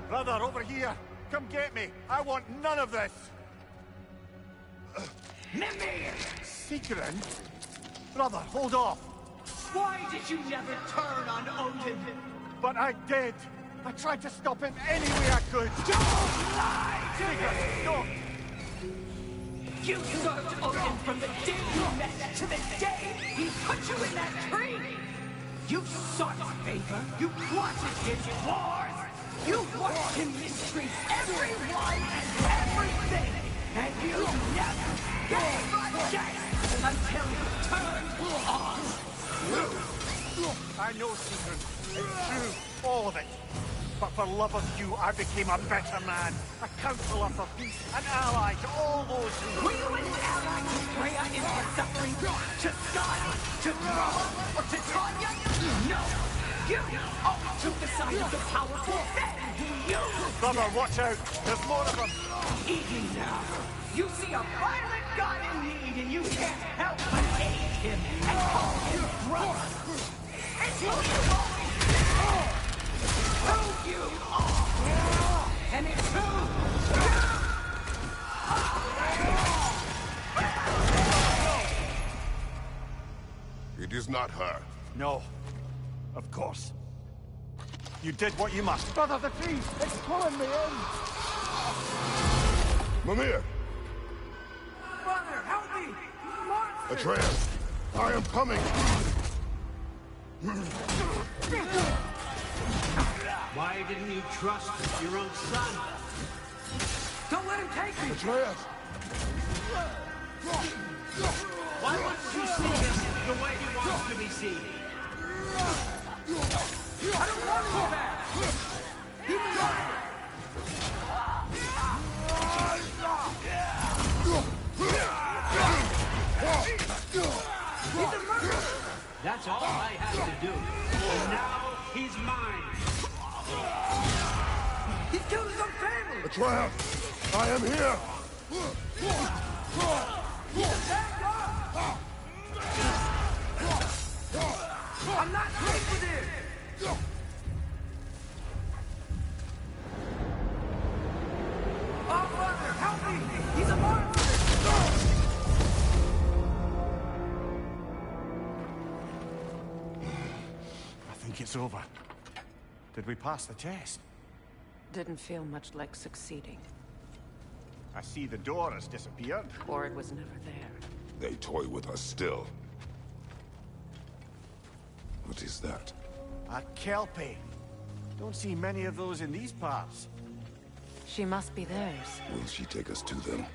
Brother, over here! Come get me! I want none of this! Mimir! Secret? Brother, hold off! Why did you never turn on Odin? But I did! I tried to stop him any way I could! Don't lie to me! Stop! You served Odin from the day you met to the day he put you in that tree! You sought favor, you wanted his wars, you watched him mistreat everyone and everything, and you never gave a chance until you turned on you. I know, Secret. It's true, all of it. But for love of you, I became a better man, a counselor for peace, an ally to all those who... Were you an ally to Freya in her suffering? To Scott? To Drama? Or to Tanya? No! You always took the side of the powerful, then you... Brother, watch out! There's more of them! Easy now. You see a violent god in need and you can't help but hate him and call him brother. It's who you always been. Who you are. And it's who you... It is not her. No. Of course. You did what you must. Brother, the trees! It's pulling me in! Mimir! Brother, help me! Monster! Atreus! I am coming! Why didn't you trust your own son? Don't let him take me! Atreus! Why wouldn't you see him the way he wants to be seen? I don't want to go back! He's mine! He's a murderer! That's all I have to do. And now he's mine. He's killed his own family! Atreus! I am here! He's a bad guy! I'm not safe with him! Oh, brother, help me! He's a monster! I think it's over. Did we pass the test? Didn't feel much like succeeding. I see the door has disappeared. Or it was never there. They toy with us still. What is that? A Kelpie. Don't see many of those in these parts. She must be theirs. Will she take us to them?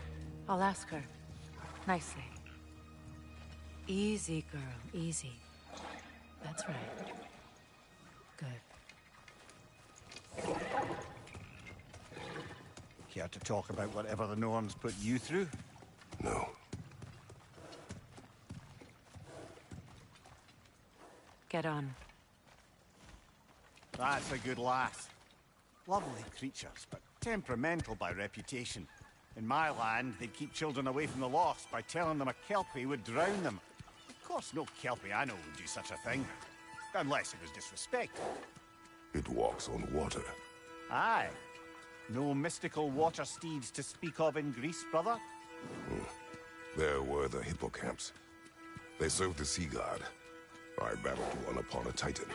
I'll ask her. Nicely. Easy, girl. Easy. That's right. Good. Care to talk about whatever the Norns put you through? No. Get on. That's a good lass. Lovely creatures, but temperamental by reputation. In my land, they'd keep children away from the lost by telling them a Kelpie would drown them. Of course, no Kelpie I know would do such a thing. Unless it was disrespectful. It walks on water. Aye. No mystical water steeds to speak of in Greece, brother? There were the hippocamps. They served the sea god. I battled one upon a titan.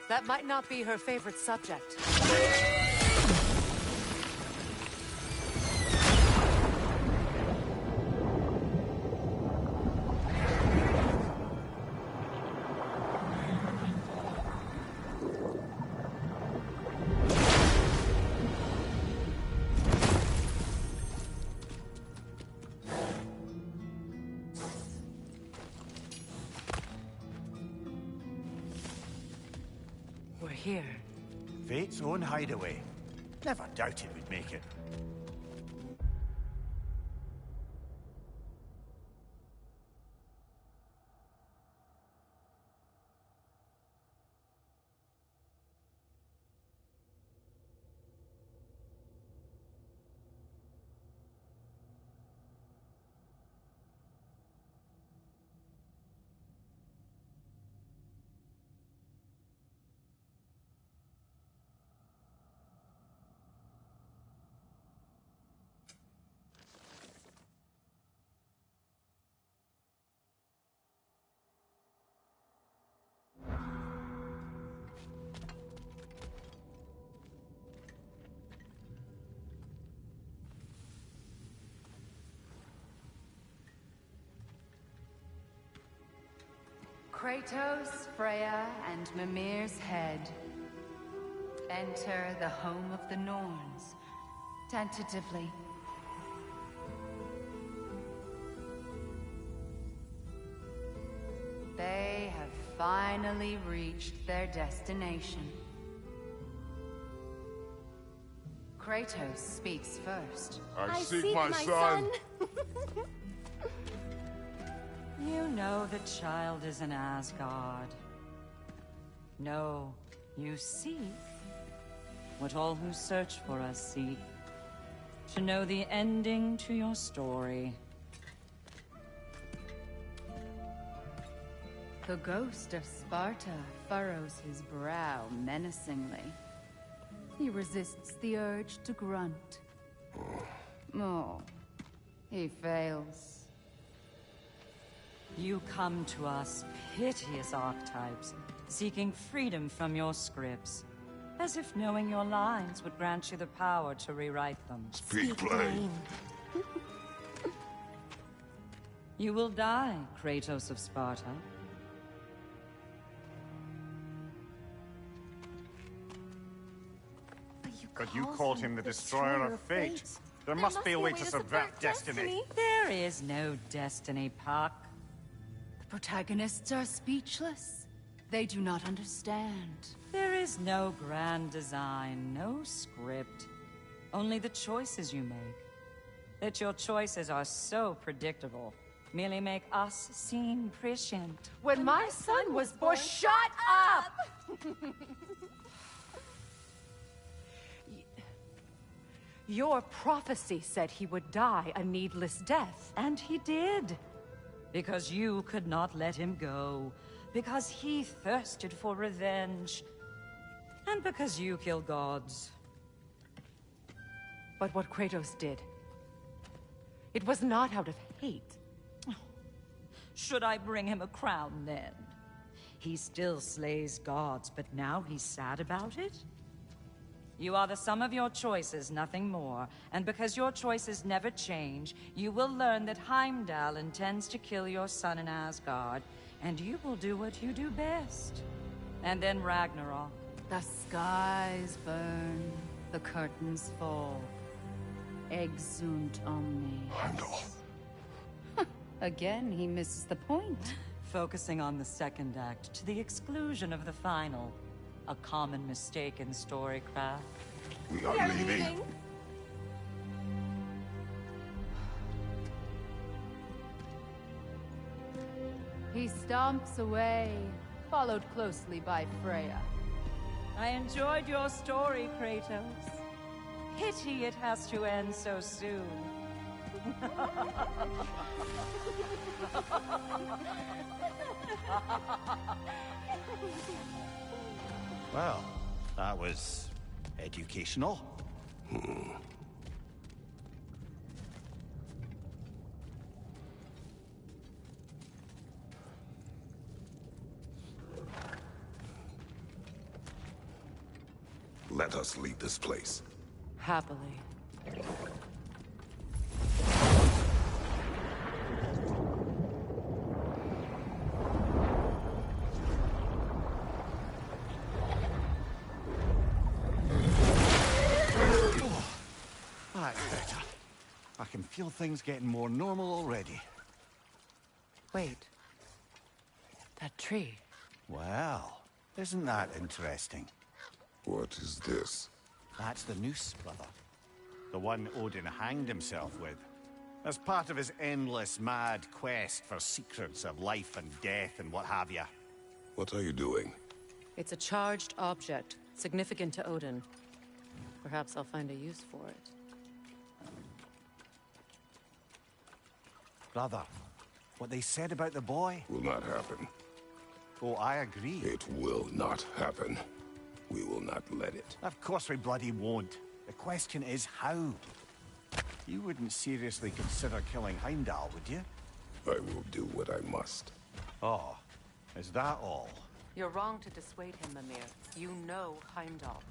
That might not be her favorite subject. we're here. Fate's own hideaway. Never doubted we'd make it. Kratos, Freya, and Mimir's head. Enter the home of the Norns, tentatively. They have finally reached their destination. Kratos speaks first. I seek my son. You know the child is in Asgard. No, you seek what all who search for us seek. To know the ending to your story. The ghost of Sparta furrows his brow menacingly. He resists the urge to grunt. Oh, he fails. You come to us, piteous archetypes, seeking freedom from your scripts. As if knowing your lines would grant you the power to rewrite them. Speak plain. You will die, Kratos of Sparta. But you called him the destroyer of fate. There must be a way to subvert destiny. There is no destiny, Puck. The protagonists are speechless. They do not understand. There is no grand design, no script. Only the choices you make. That your choices are so predictable, merely make us seem prescient. When my son was born, shut up! Your prophecy said he would die a needless death. And he did. Because you could not let him go. Because he thirsted for revenge. And because you kill gods. But what Kratos did, it was not out of hate. Should I bring him a crown then? He still slays gods, but now he's sad about it? You are the sum of your choices, nothing more. And because your choices never change, you will learn that Heimdall intends to kill your son in Asgard, and you will do what you do best. And then Ragnarok. The skies burn, the curtains fall. Exunt omni. Heimdall. Again, he misses the point. Focusing on the second act to the exclusion of the final. A common mistake in storycraft. We are leaving. He stomps away, followed closely by Freya. I enjoyed your story, Kratos. Pity it has to end so soon. Well, that was educational. Let us leave this place. Happily. That's better. I can feel things getting more normal already. Wait. That tree. Well, isn't that interesting? What is this? That's the noose, brother. The one Odin hanged himself with. As part of his endless, mad quest for secrets of life and death and what have you. What are you doing? It's a charged object, significant to Odin. Perhaps I'll find a use for it. Brother, what they said about the boy? Will not happen. Oh, I agree. It will not happen. We will not let it. Of course we bloody won't. The question is how? You wouldn't seriously consider killing Heimdall, would you? I will do what I must. Oh, is that all? You're wrong to dissuade him, Mimir. You know Heimdall.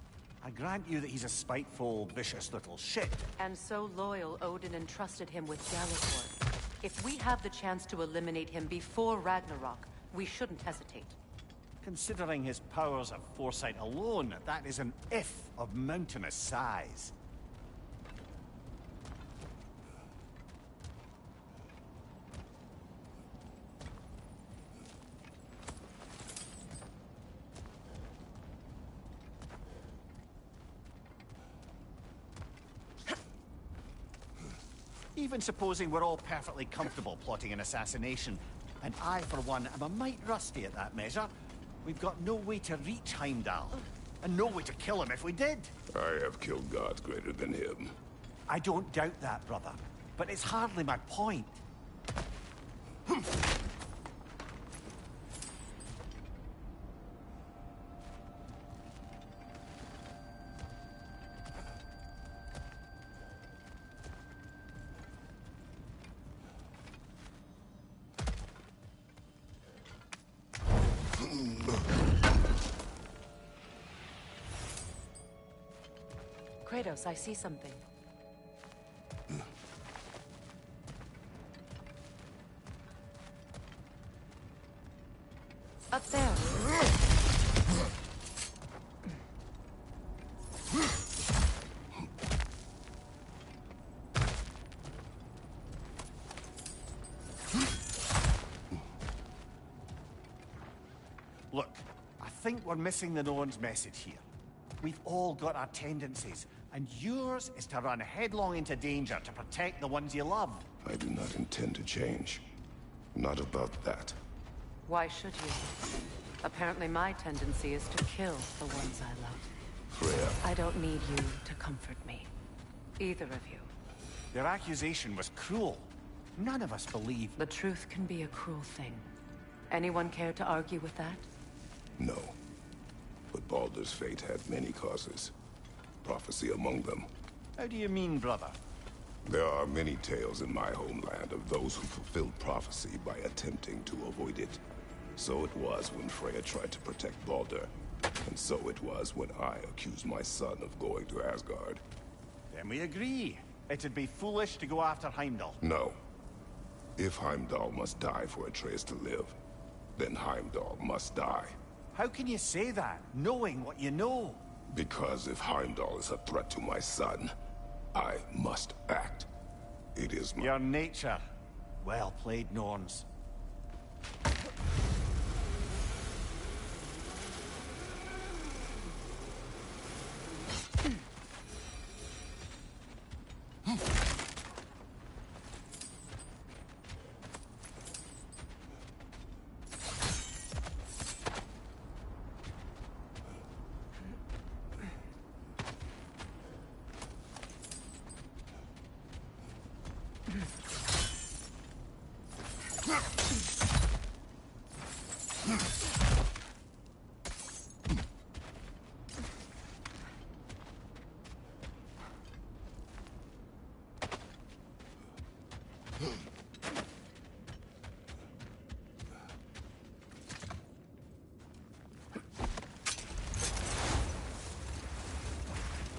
I grant you that he's a spiteful, vicious little shit. And so loyal, Odin entrusted him with Gjallarhorn. If we have the chance to eliminate him before Ragnarok, we shouldn't hesitate. Considering his powers of foresight alone, that is an if of mountainous size. Even supposing we're all perfectly comfortable plotting an assassination, and I, for one, am a mite rusty at that measure, we've got no way to reach Heimdall, and no way to kill him if we did. I have killed gods greater than him. I don't doubt that, brother, but it's hardly my point. Kratos, I see something. Up there. Look, I think we're missing the Norn's message here. We've all got our tendencies, and yours is to run headlong into danger to protect the ones you love. I do not intend to change. Not about that. Why should you? Apparently my tendency is to kill the ones I love. Freya, I don't need you to comfort me. Either of you. Their accusation was cruel. None of us believe. The truth can be a cruel thing. Anyone care to argue with that? no. But Baldur's fate had many causes. Prophecy among them. How do you mean, brother? There are many tales in my homeland of those who fulfilled prophecy by attempting to avoid it. So it was when Freya tried to protect Baldur. And so it was when I accused my son of going to Asgard. Then we agree. It'd be foolish to go after Heimdall. No. If Heimdall must die for Atreus to live, then Heimdall must die. How can you say that, knowing what you know? Because if Heimdall is a threat to my son, I must act. It is my... Your nature. Well played, Norns.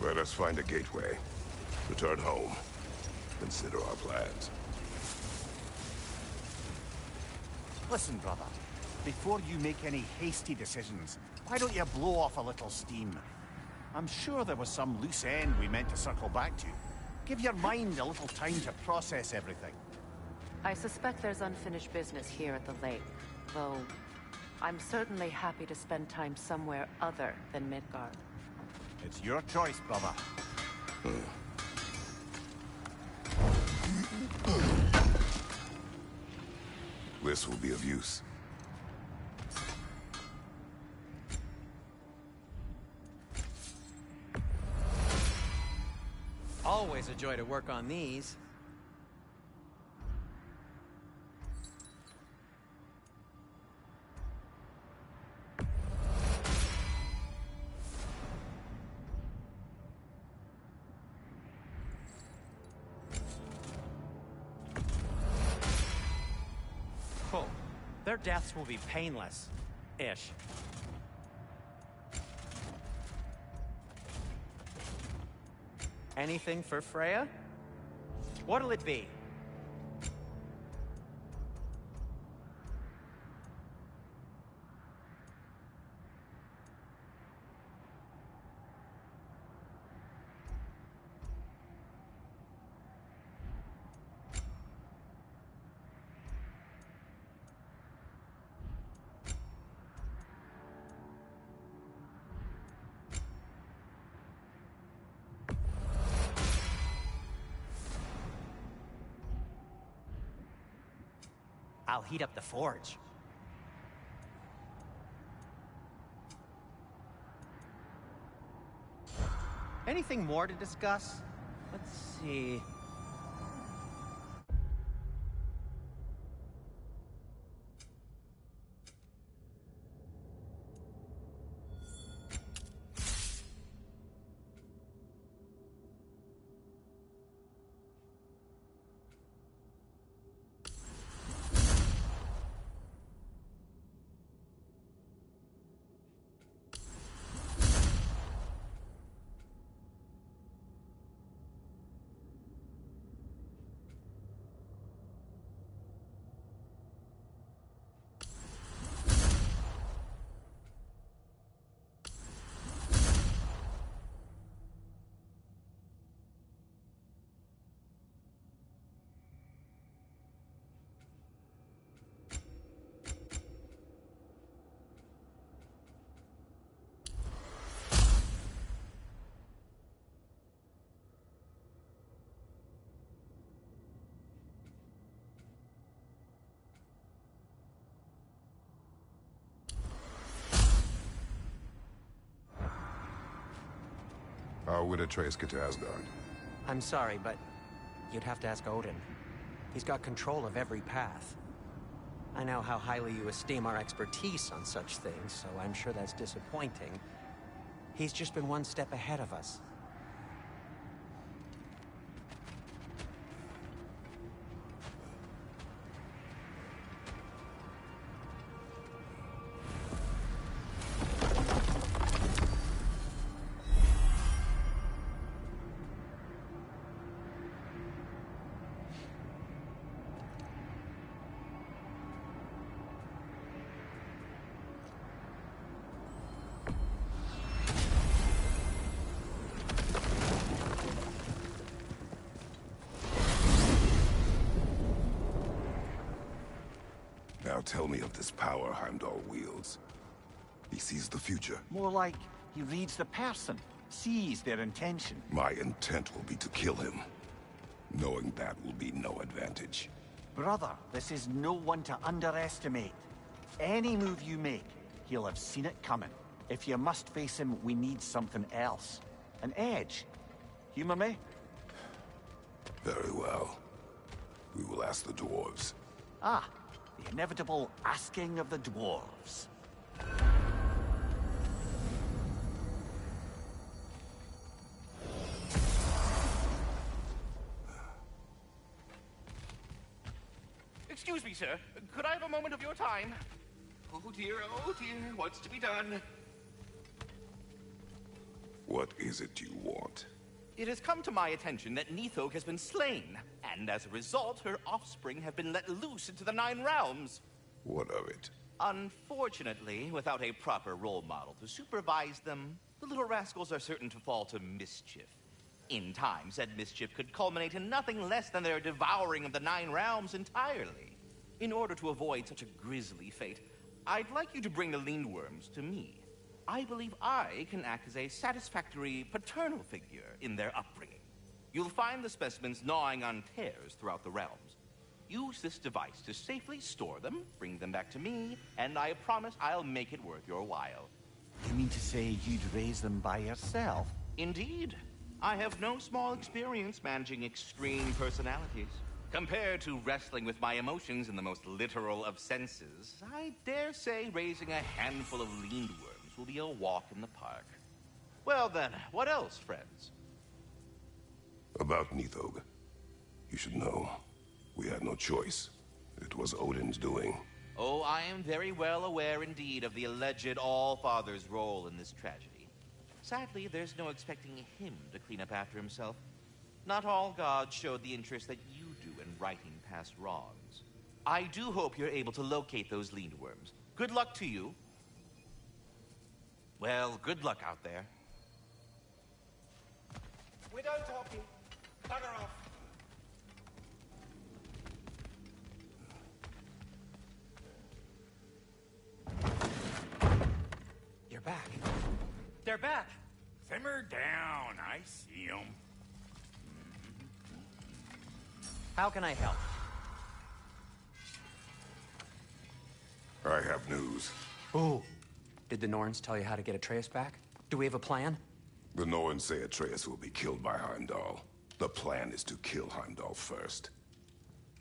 Let us find a gateway. Return home. Consider our plans. Listen, brother. Before you make any hasty decisions, why don't you blow off a little steam? I'm sure there was some loose end we meant to circle back to. Give your mind a little time to process everything. I suspect there's unfinished business here at the lake, though I'm certainly happy to spend time somewhere other than Midgard. It's your choice, brother. This will be of use. Always a joy to work on these. Cool. Their deaths will be painless-ish. Anything for Freya? What'll it be? I'll heat up the forge. Anything more to discuss? Let's see. How would Atreus get to Asgard? I'm sorry, but you'd have to ask Odin. He's got control of every path. I know how highly you esteem our expertise on such things, so I'm sure that's disappointing. He's just been one step ahead of us. Now tell me of this power Heimdall wields. He sees the future. More like he reads the person, sees their intention. My intent will be to kill him. Knowing that will be no advantage. Brother, this is no one to underestimate. Any move you make, he'll have seen it coming. If you must face him, we need something else. An edge. Humor me? Very well. We will ask the dwarves. Ah, the inevitable asking of the dwarves. Excuse me, sir. Could I have a moment of your time? Oh dear, what's to be done? What is it you want? It has come to my attention that Nithog has been slain, and as a result, her offspring have been let loose into the Nine Realms. What of it? Unfortunately, without a proper role model to supervise them, the little rascals are certain to fall to mischief. In time, said mischief could culminate in nothing less than their devouring of the Nine Realms entirely. In order to avoid such a grisly fate, I'd like you to bring the Lindworms to me. I believe I can act as a satisfactory paternal figure in their upbringing. You'll find the specimens gnawing on tears throughout the realms. Use this device to safely store them, bring them back to me, and I promise I'll make it worth your while. You mean to say you'd raise them by yourself? Indeed. I have no small experience managing extreme personalities. Compared to wrestling with my emotions in the most literal of senses, I dare say raising a handful of lindworms will be a walk in the park. Well then, what else, friends? About Nithog. You should know, we had no choice. It was Odin's doing. Oh, I am very well aware indeed of the alleged All-Father's role in this tragedy. Sadly, there's no expecting him to clean up after himself. Not all gods showed the interest that you do in righting past wrongs. I do hope you're able to locate those lindworms. Good luck to you. Well, good luck out there. We're done talking. Bugger off. You're back. They're back. Simmer down. I see them. How can I help? I have news. Ooh. Did the Norns tell you how to get Atreus back? Do we have a plan? The Norns say Atreus will be killed by Heimdall. The plan is to kill Heimdall first.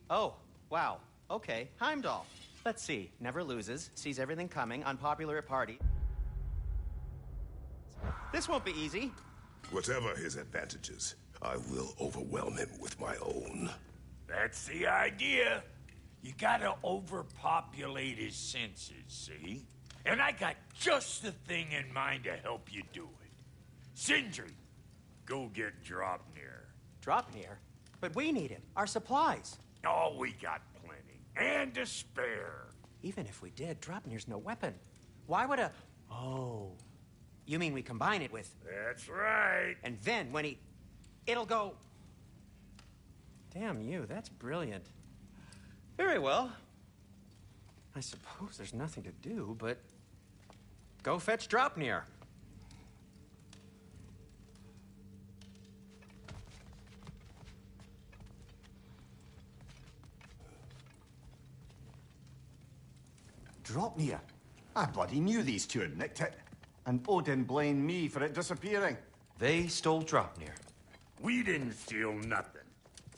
Oh, wow. Okay, Heimdall. Let's see. Never loses, sees everything coming, unpopular at party. This won't be easy. Whatever his advantages, I will overwhelm him with my own. That's the idea. You gotta overpopulate his senses, see? And I got just the thing in mind to help you do it. Sindri, go get Draupnir. Draupnir? But we need him. Our supplies. Oh, we got plenty. And to spare. Even if we did, Draupnir's no weapon. Why would a... Oh. You mean we combine it with... That's right. And then when he... It'll go... Damn you, that's brilliant. Very well. I suppose there's nothing to do, but... Go fetch Draupnir. Draupnir? I bloody knew these two had nicked it. And Odin blamed me for it disappearing. They stole Draupnir. We didn't steal nothing.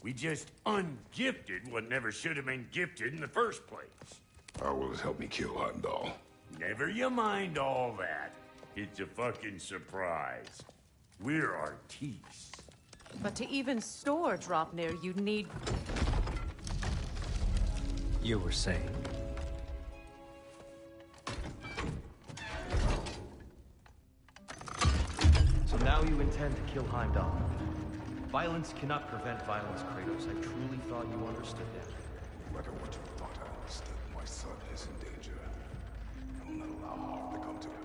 We just ungifted what never should have been gifted in the first place. How will it help me kill Heimdall? Never you mind all that. It's a fucking surprise. We're artistes. But to even store Draupnir, you'd need... You were saying? So now you intend to kill Heimdall. Violence cannot prevent violence, Kratos. I truly thought you understood that. No matter what you thought I understood, my son is in danger. I will not allow harm to come to him.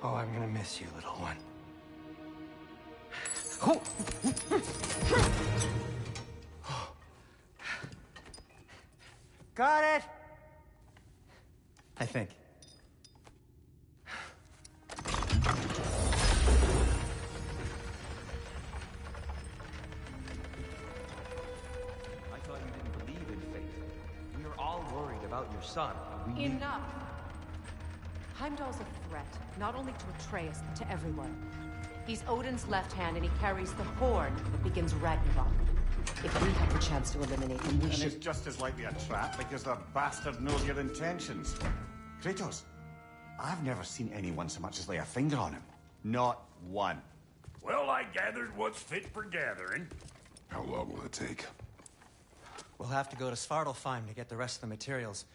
Oh, I'm gonna miss you, little one. Oh. Got it! I think. I thought you didn't believe in fate. We were all worried about your son. Enough! Heimdall's a threat, not only to Atreus, but to everyone. He's Odin's left hand, and he carries the horn that begins Ragnarok. If we have the chance to eliminate them, we And should... it's just as likely a trap because the bastard knows your intentions. Kratos, I've never seen anyone so much as lay a finger on him. Not one. Well, I gathered what's fit for gathering. How long will it take? We'll have to go to Svartalfheim to get the rest of the materials.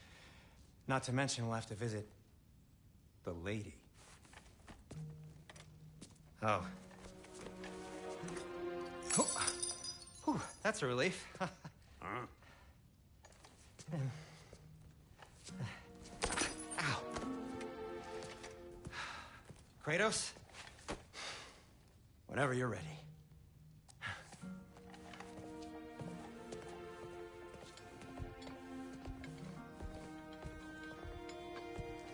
Not to mention we'll have to visit... the lady. Oh. Whew, that's a relief. Huh? Ow. Kratos? Whenever you're ready.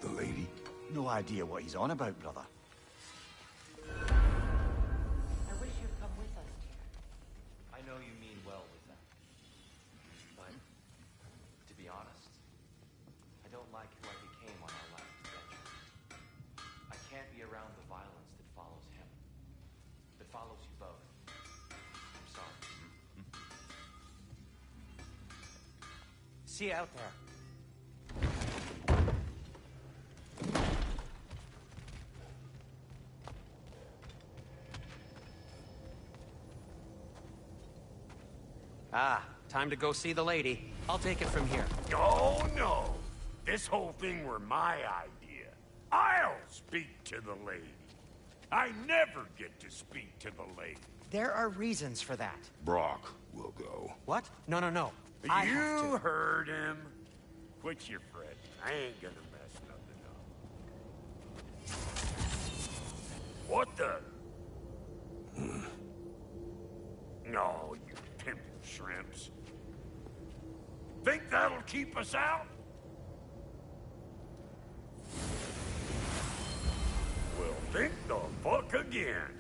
The lady? No idea what he's on about, brother. I wish you'd come with us, dear. I know you mean well with that. But, to be honest, I don't like who I became on our last adventure. I can't be around the violence that follows him. That follows you both. I'm sorry. See you out there. Ah, time to go see the lady. I'll take it from here. Oh, no. This whole thing were my idea. I'll speak to the lady. I never get to speak to the lady. There are reasons for that. Brock will go. What? No, no, no. I have You to. heard him. Quit your fretting. I ain't gonna mess nothing up. What the? No, you pimpin' shrimps. Think that'll keep us out? Well, think the fuck again.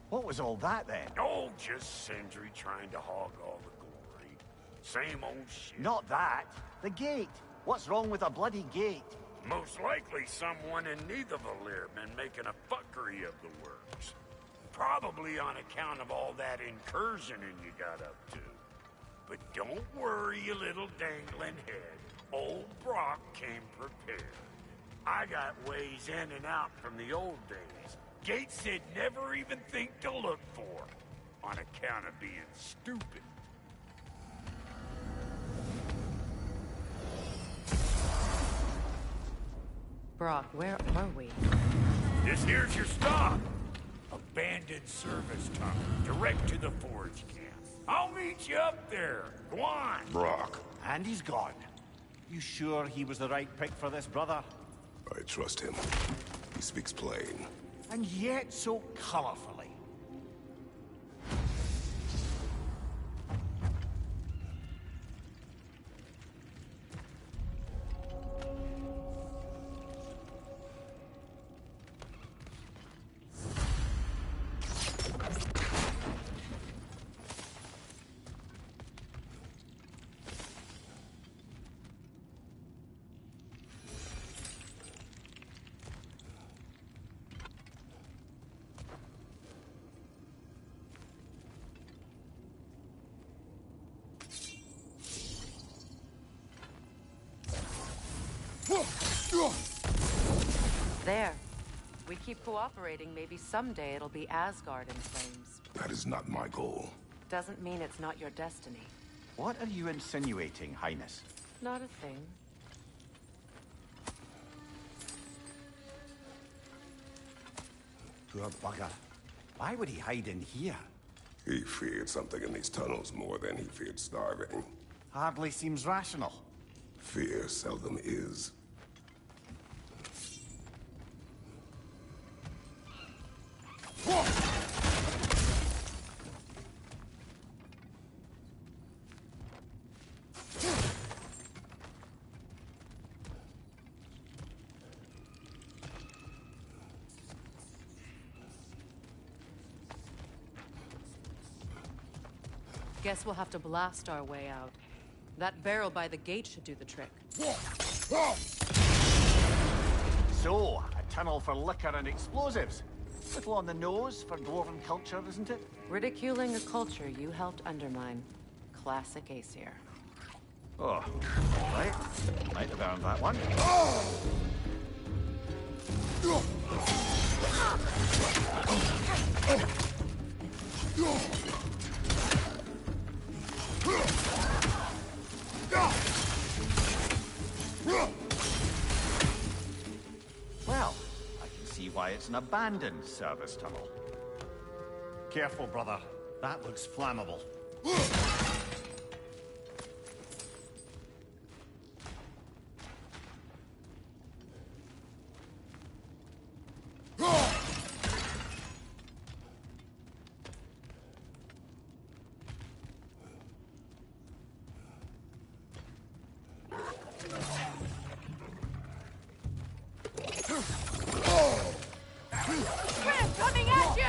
What was all that then? Oh, just Sindri trying to hog all the glory. Same old shit. Not that. The gate. What's wrong with a bloody gate? Most likely someone in Nidavellir been making a fuckery of the works. Probably on account of all that incursioning you got up to. But don't worry, you little dangling head. Old Brock came prepared. I got ways in and out from the old days. Gates said never even think to look for, on account of being stupid. Brock, where are we? This here's your stop. Abandoned service tunnel, direct to the forge camp. I'll meet you up there. Go on. Brock. And he's gone. You sure he was the right pick for this, brother? I trust him. He speaks plain. And yet so colorfully. There. We keep cooperating, maybe someday it'll be Asgard in flames. That is not my goal. Doesn't mean it's not your destiny. What are you insinuating, Highness? Not a thing. Poor bugger. Why would he hide in here? He feared something in these tunnels more than he feared starving. Hardly seems rational. Fear seldom is. Guess we'll have to blast our way out. That barrel by the gate should do the trick. So, a tunnel for liquor and explosives. Little on the nose for dwarven culture, isn't it? Ridiculing a culture you helped undermine. Classic Aesir. Oh, right. Might have earned that one. Well, I can see why it's an abandoned service tunnel. Careful, brother. That looks flammable. Coming at you!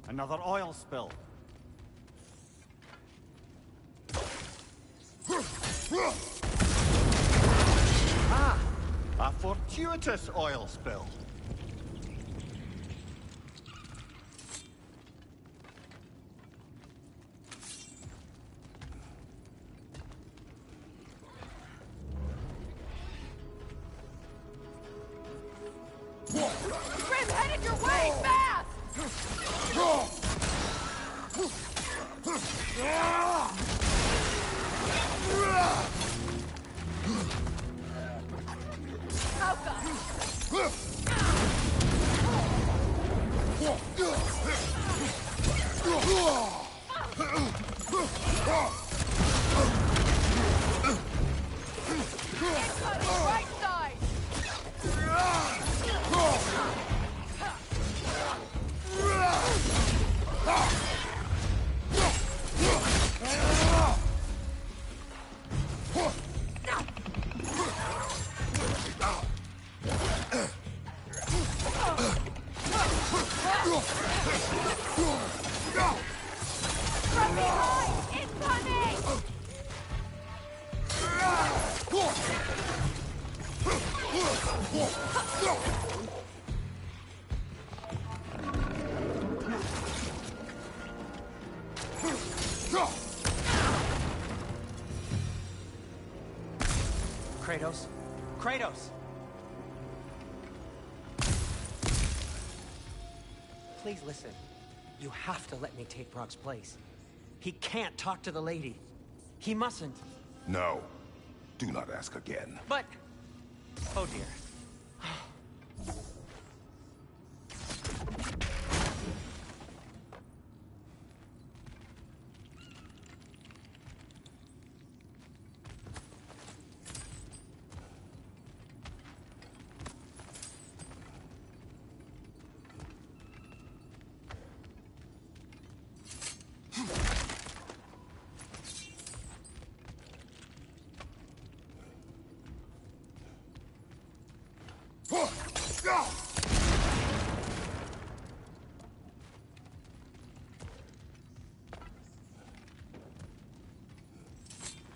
Another oil spill. Ah! A fortuitous oil spill. Grim, headed your way, fast! Right side! From behind! Incoming! Kratos? Kratos! Please listen. You have to let me take Brock's place. He can't talk to the lady. He mustn't. No. Do not ask again. But... Oh dear.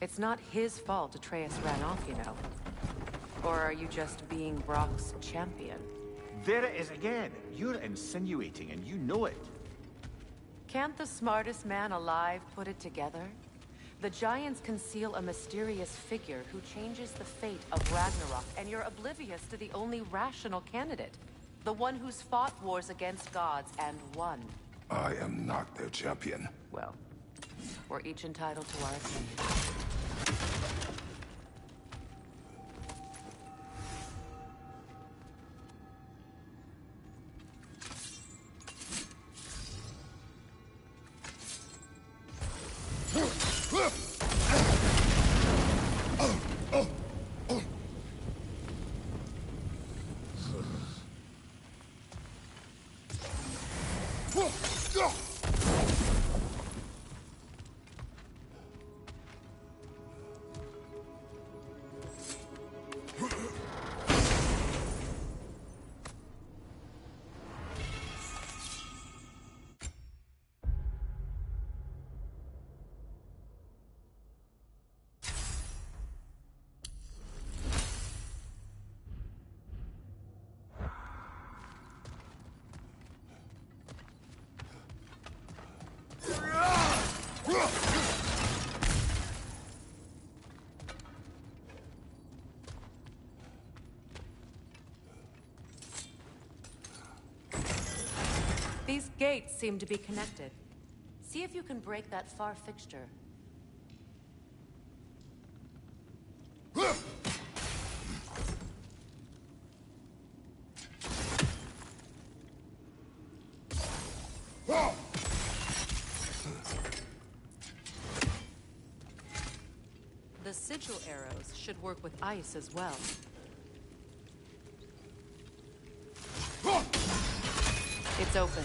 It's not his fault Atreus ran off, you know. Or are you just being Brock's champion? There it is again. You're insinuating, and you know it. Can't the smartest man alive put it together? The Giants conceal a mysterious figure who changes the fate of Ragnarok, and you're oblivious to the only rational candidate. The one who's fought wars against gods and won. I am not their champion. Well, we're each entitled to our opinion. These gates seem to be connected. See if you can break that far fixture. The sigil arrows should work with ice as well. It's open.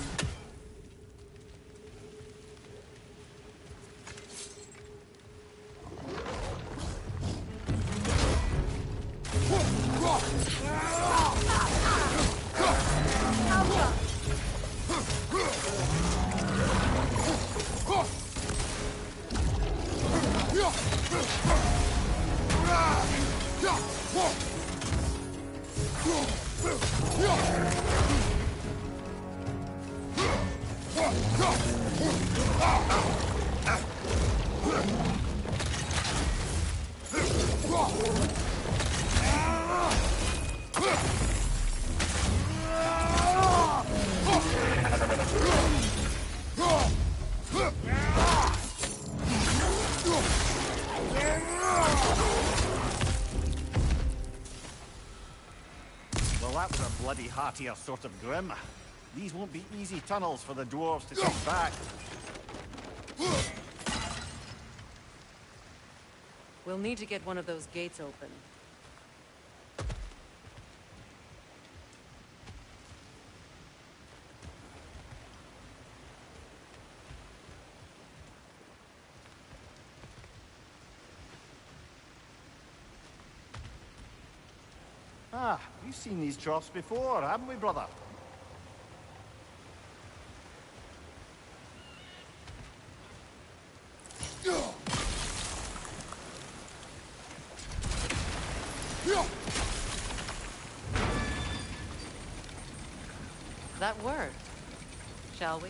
Bloody heartier sort of grim. These won't be easy tunnels for the dwarves to take back. We'll need to get one of those gates open. Ah, we've seen these troughs before, haven't we, brother? That worked. Shall we?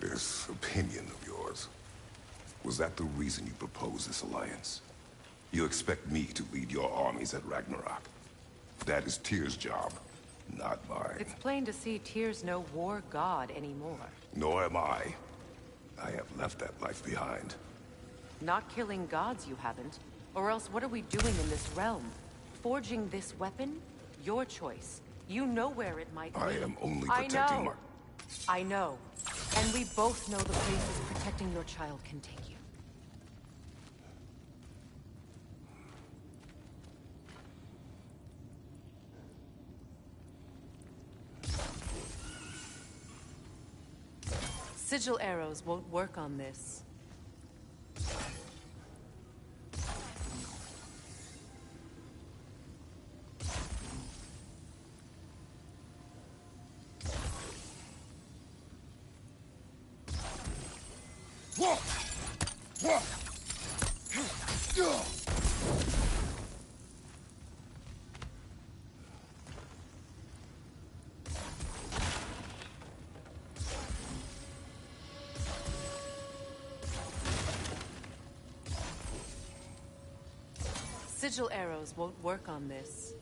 This opinion of yours, was that the reason you proposed this alliance? You expect me to lead your armies at Ragnarok. That is Tyr's job, not mine. It's plain to see Tyr's no war god anymore. Nor am I. I have left that life behind. Not killing gods, you haven't. Or else what are we doing in this realm? Forging this weapon? Your choice. You know where it might be. I am only protecting my... I know. And we both know the places protecting your child can take you. Sigil arrows won't work on this. Sigil arrows won't work on this.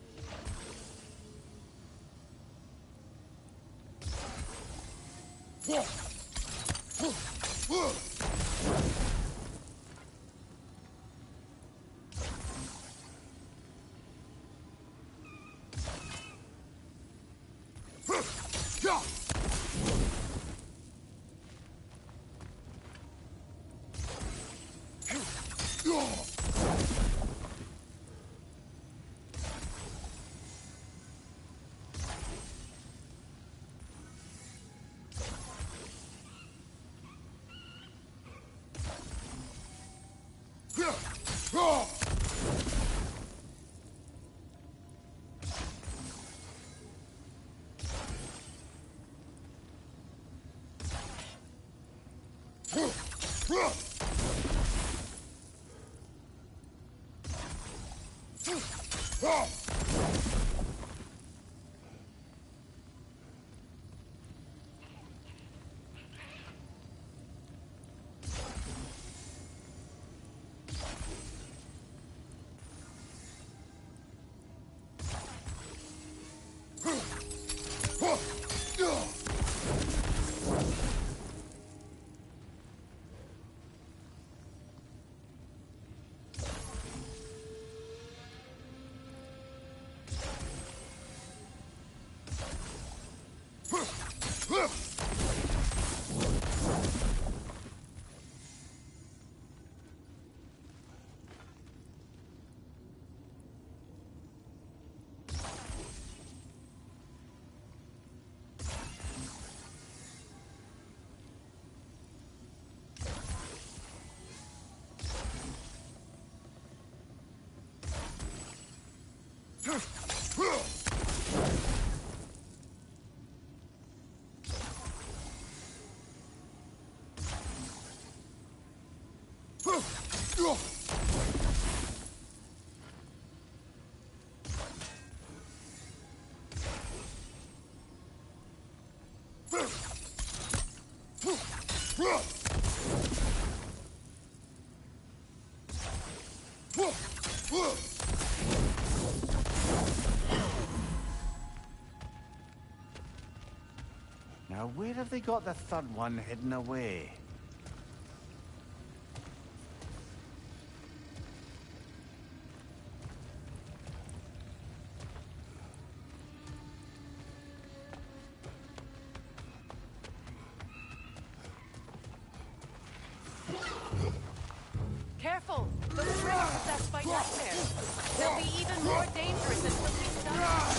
Now, where have they got the third one hidden away? Careful! Those rings possessed by nightmares. They'll be even more dangerous until we stop.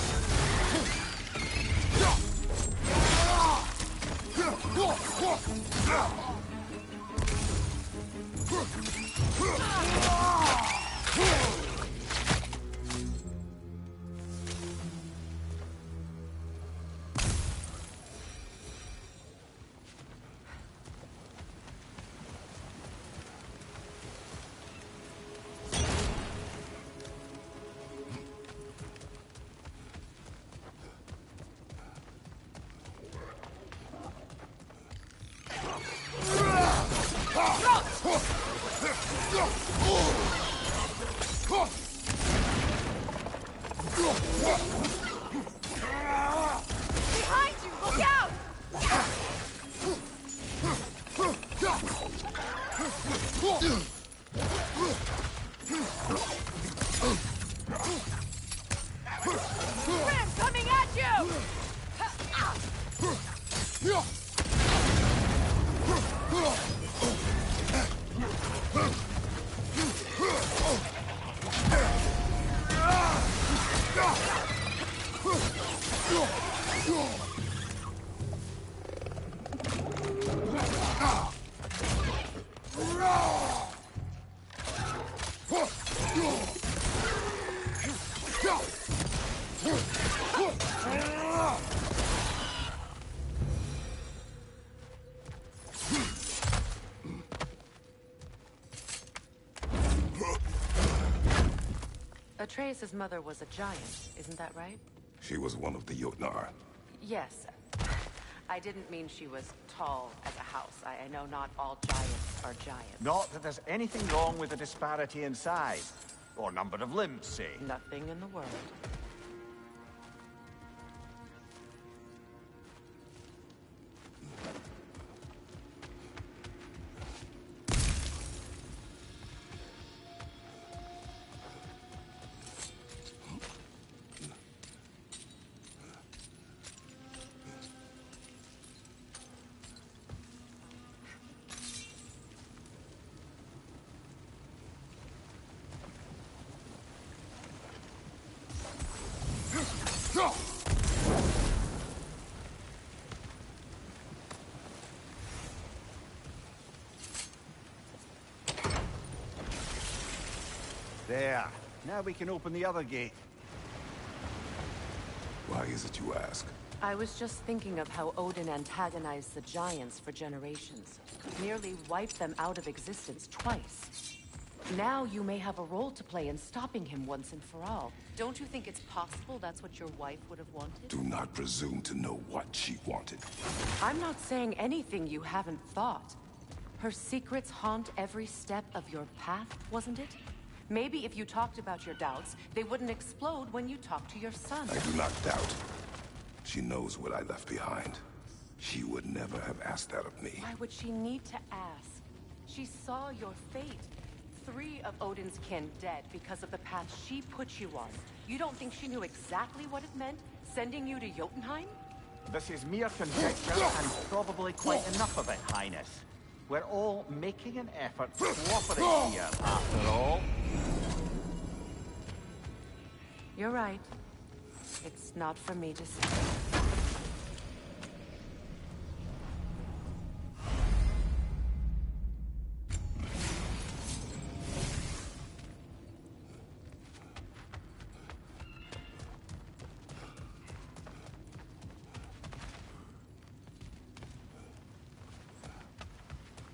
Behind you! Look out! Ram coming at you! Atreus' mother was a giant, isn't that right? She was one of the Jotnar. Yes. I didn't mean she was tall as a house. I know not all giants are giants. Not that there's anything wrong with the disparity in size. Or number of limbs, say. Nothing in the world. There. Now we can open the other gate. Why is it you ask? I was just thinking of how Odin antagonized the Giants for generations. Nearly wiped them out of existence twice. Now you may have a role to play in stopping him once and for all. Don't you think it's possible that's what your wife would have wanted? Do not presume to know what she wanted. I'm not saying anything you haven't thought. Her secrets haunt every step of your path, wasn't it? Maybe if you talked about your doubts, they wouldn't explode when you talked to your son. I do not doubt. She knows what I left behind. She would never have asked that of me. Why would she need to ask? She saw your fate. 3 of Odin's kin dead because of the path she put you on. You don't think she knew exactly what it meant, sending you to Jotunheim? This is mere conjecture, and probably quite enough of it, Highness. We're all making an effort to cooperate here, after all. You're right. It's not for me to say.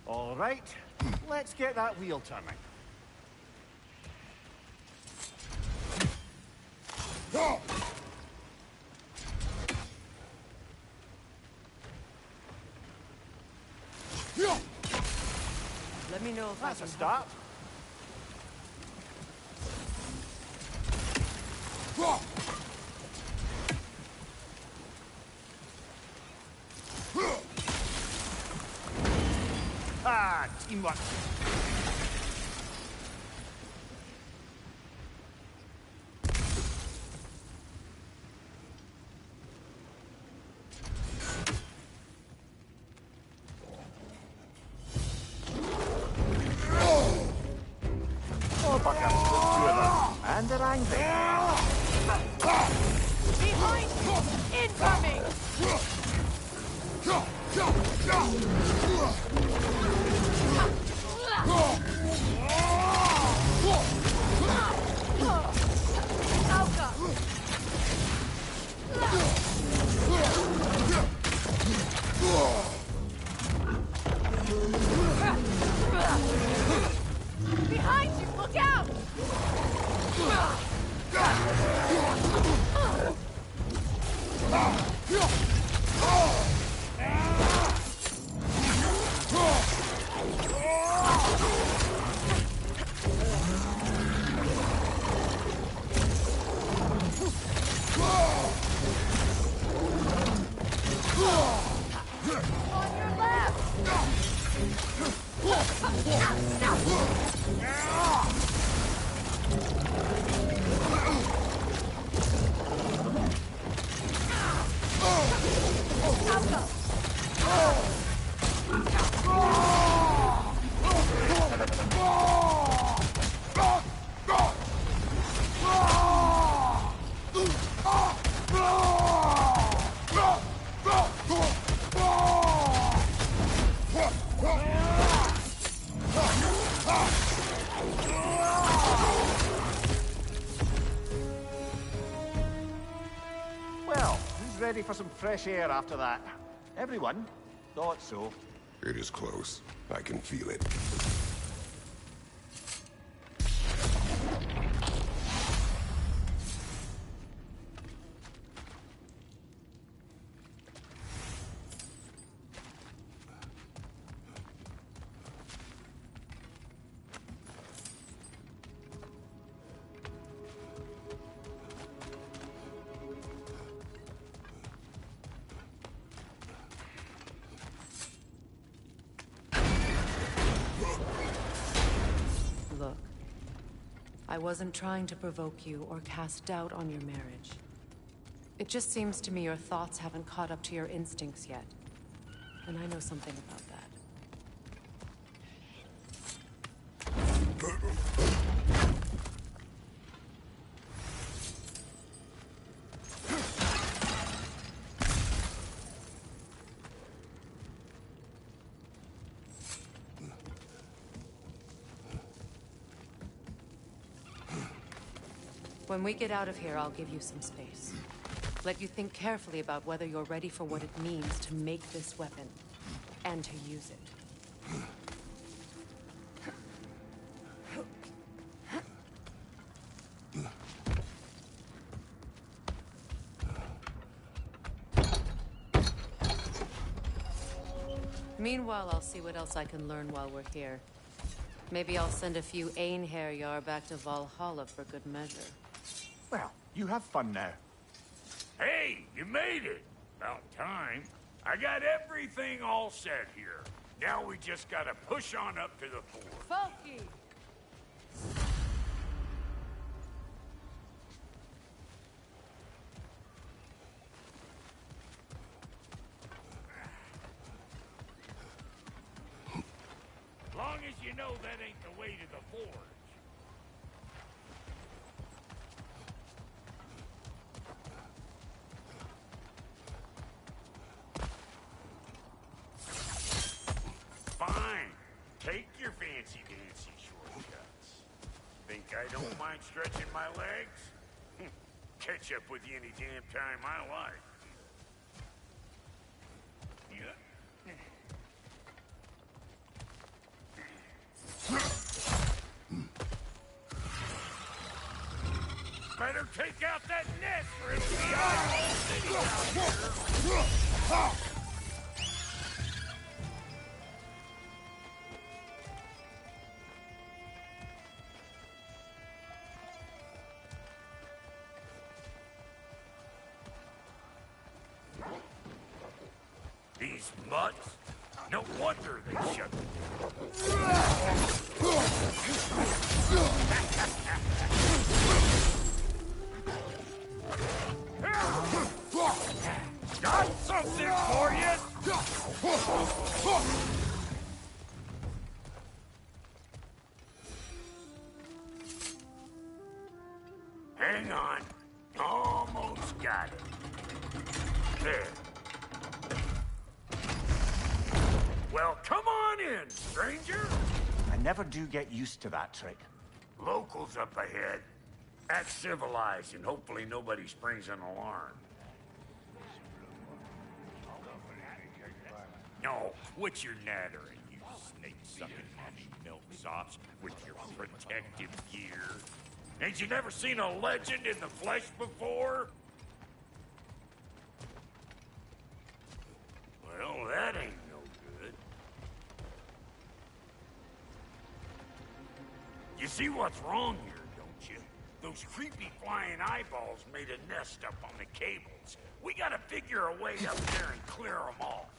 All right, let's get that wheel turning. Let me know if That's I a can start. Ah, teamwork. Oh, bugger. There's 2 of them. And they're angry. Behind you! Incoming! Behind you! Look out! On your left! Well, who's ready for some fresh air after that? Everyone? Thought so. It is close. I can feel it. Look, I wasn't trying to provoke you or cast doubt on your marriage. It just seems to me your thoughts haven't caught up to your instincts yet. And I know something about that. When we get out of here, I'll give you some space. Let you think carefully about whether you're ready for what it means to make this weapon, and to use it. Meanwhile, I'll see what else I can learn while we're here. Maybe I'll send a few Einherjar back to Valhalla for good measure. Well, you have fun now. Hey, you made it! About time. I got everything all set here. Now we just gotta push on up to the fort. Falky! Long as you know that ain't the way to the forge. Fine. Take your fancy-dancy shortcuts. Think I don't mind stretching my legs? Catch up with you any damn time I like. Yeah. Better take out that nest or it'll be our whole city out here. These mutts? No wonder they shut me Got something for you! Hang on. Almost got it. There. Well, come on in, stranger! I never do get used to that trick. Locals up ahead. Act civilized and hopefully nobody springs an alarm. No, quit your nattering, you snake-sucking mommy milksops with your protective gear. Ain't you never seen a legend in the flesh before? Well, that ain't no good. You see what's wrong here, don't you? Those creepy flying eyeballs made a nest up on the cables. We gotta figure a way up there and clear them all.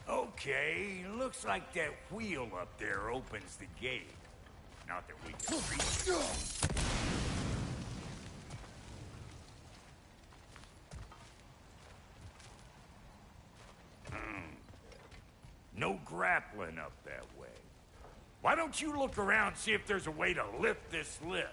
Okay, looks like that wheel up there opens the gate. Not that we can reach it. No grappling up that way. Why don't you look around and see if there's a way to lift this lift?